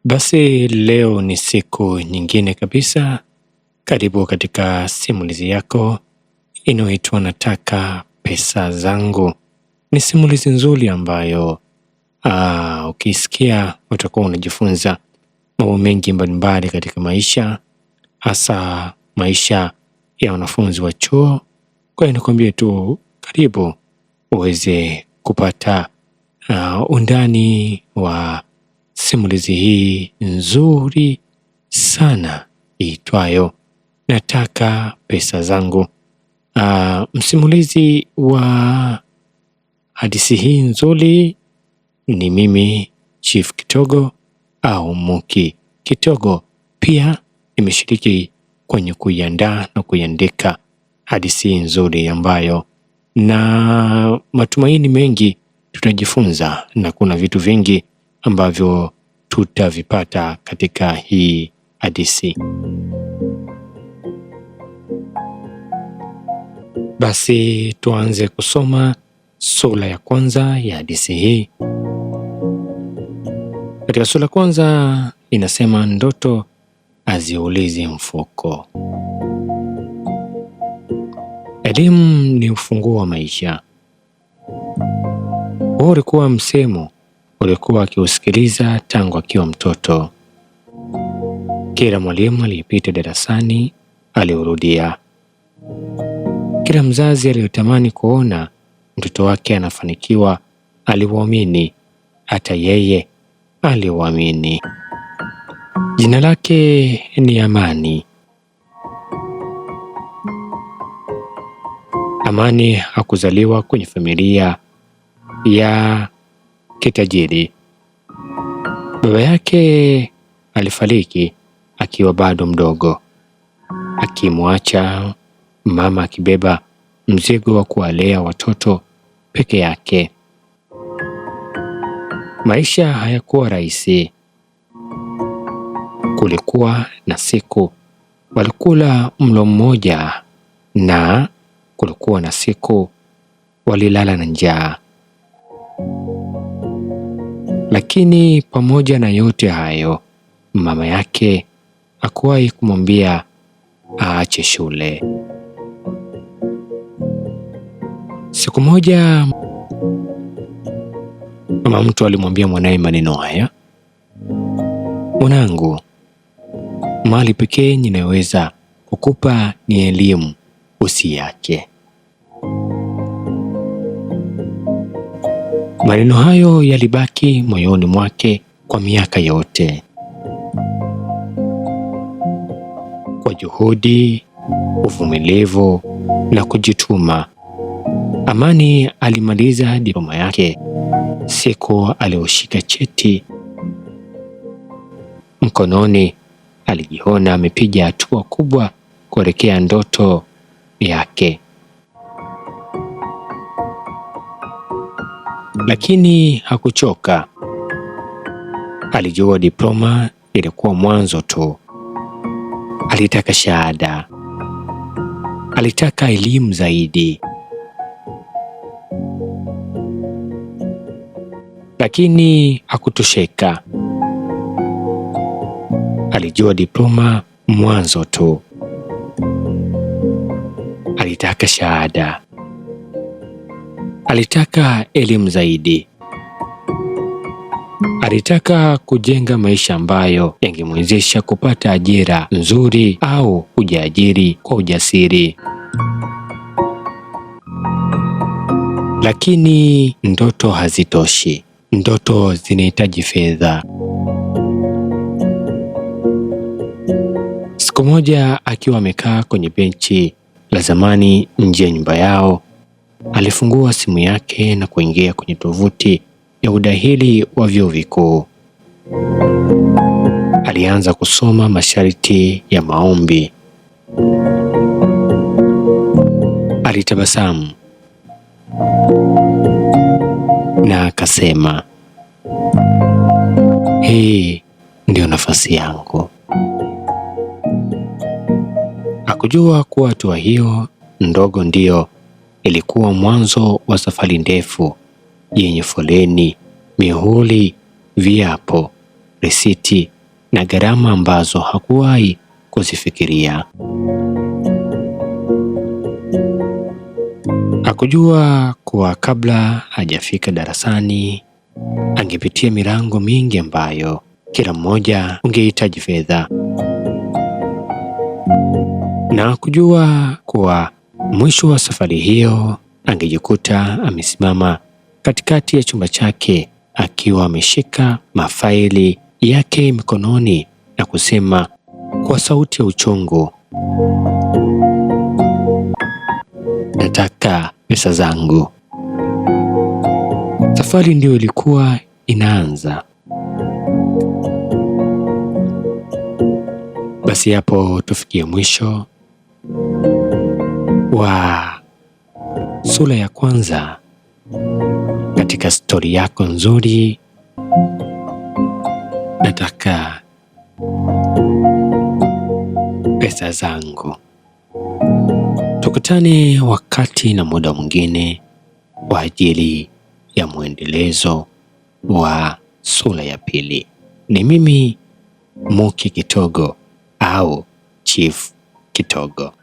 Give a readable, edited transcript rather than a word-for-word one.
Basi leo ni siku nyingine kabisa. Karibu katika simulizi yako inayoitwa Nataka Pesa Zangu. Ni simulizi nzuri ambayo ukisikia utakuwa unajifunza mambo mengi mbalimbali katika maisha, hasa maisha ya wanafunzi wa chuo. Kwa hiyo nikwambie tu karibu uweze kupata undani wa simulizi hii nzuri sana iitwayo Nataka Pesa Zangu. Msimulizi wa hadithi hii nzuri ni mimi Chief Kitogo au Muki Kitogo. Pia nimeshiriki kwenye kuiandaa na kuiandika hadithi hii nzuri ambayo na matumaini mengi tutajifunza, na kuna vitu vingi ambavyo tutavipata katika hii hadithi. Basi tuanze kusoma sura ya kwanza ya hadithi hii. Katika sura ya kwanza inasema ndoto haziulizi mfuko. Elimu ni ufunguo wa maisha. Huu ulikuwa msemo ulikuwa akiusikiliza tangu akiwa mtoto. Kila mwalimu aliyepita darasani aliurudia. Kila mzazi aliyotamani kuona mtoto wake anafanikiwa aliuamini. Hata yeye aliuamini. Jina lake ni Amani. Amani hakuzaliwa kwenye familia ya kitajiri. Baba yake alifariki akiwa bado mdogo, akimwacha mama akibeba mzigo wa kuwalea watoto peke yake. Maisha hayakuwa rahisi. Kulikuwa na siku walikula mlo mmoja na kulikuwa na siku walilala na njaa. Lakini pamoja na yote hayo, mama yake hakuwahi kumwambia aache shule. Siku moja mama mtu alimwambia mwanaye maneno haya: mwanangu, mali pekee ninayoweza kukupa ni elimu, usiache. Maneno hayo yalibaki moyoni mwake kwa miaka yote. Kwa juhudi, uvumilivu na kujituma, Amani alimaliza diploma yake. Siku aliyoshika cheti mkononi, alijiona amepiga hatua kubwa kuelekea ndoto yake. Lakini hakuchoka. Alijua diploma ilikuwa mwanzo tu. Alitaka shahada. Alitaka elimu zaidi. Lakini hakutosheka. Alijua diploma mwanzo tu. Alitaka shahada. Alitaka elimu zaidi. Alitaka kujenga maisha ambayo yangemwezesha kupata ajira nzuri au kujiajiri kwa ujasiri. Lakini ndoto hazitoshi. Ndoto zinahitaji fedha. Siku moja akiwa amekaa kwenye benchi la zamani nje ya nyumba yao, alifungua simu yake na kuingia kwenye tovuti ya udahili wa vyuo vikuu. Alianza kusoma masharti ya maombi. Alitabasamu na akasema, hii ndio nafasi yangu. Hakujua kuwa hatua hiyo ndogo ndiyo ilikuwa mwanzo wa safari ndefu yenye foleni, mihuri, viapo risiti na gharama ambazo hakuwahi kuzifikiria. Hakujua kuwa kabla hajafika darasani angepitia milango mingi ambayo kila mmoja ungehitaji fedha, na hakujua kuwa mwisho wa safari hiyo angejikuta amesimama katikati ya chumba chake akiwa ameshika mafaili yake mikononi na kusema kwa sauti ya uchungu, nataka pesa zangu. Safari ndio ilikuwa inaanza. Basi hapo tufikie mwisho wa sura ya kwanza katika stori yako nzuri, nataka pesa zangu. Tukutane wakati na muda mwingine kwa ajili ya mwendelezo wa sura ya pili. Ni mimi Muki Kitogo au Chief Kitogo.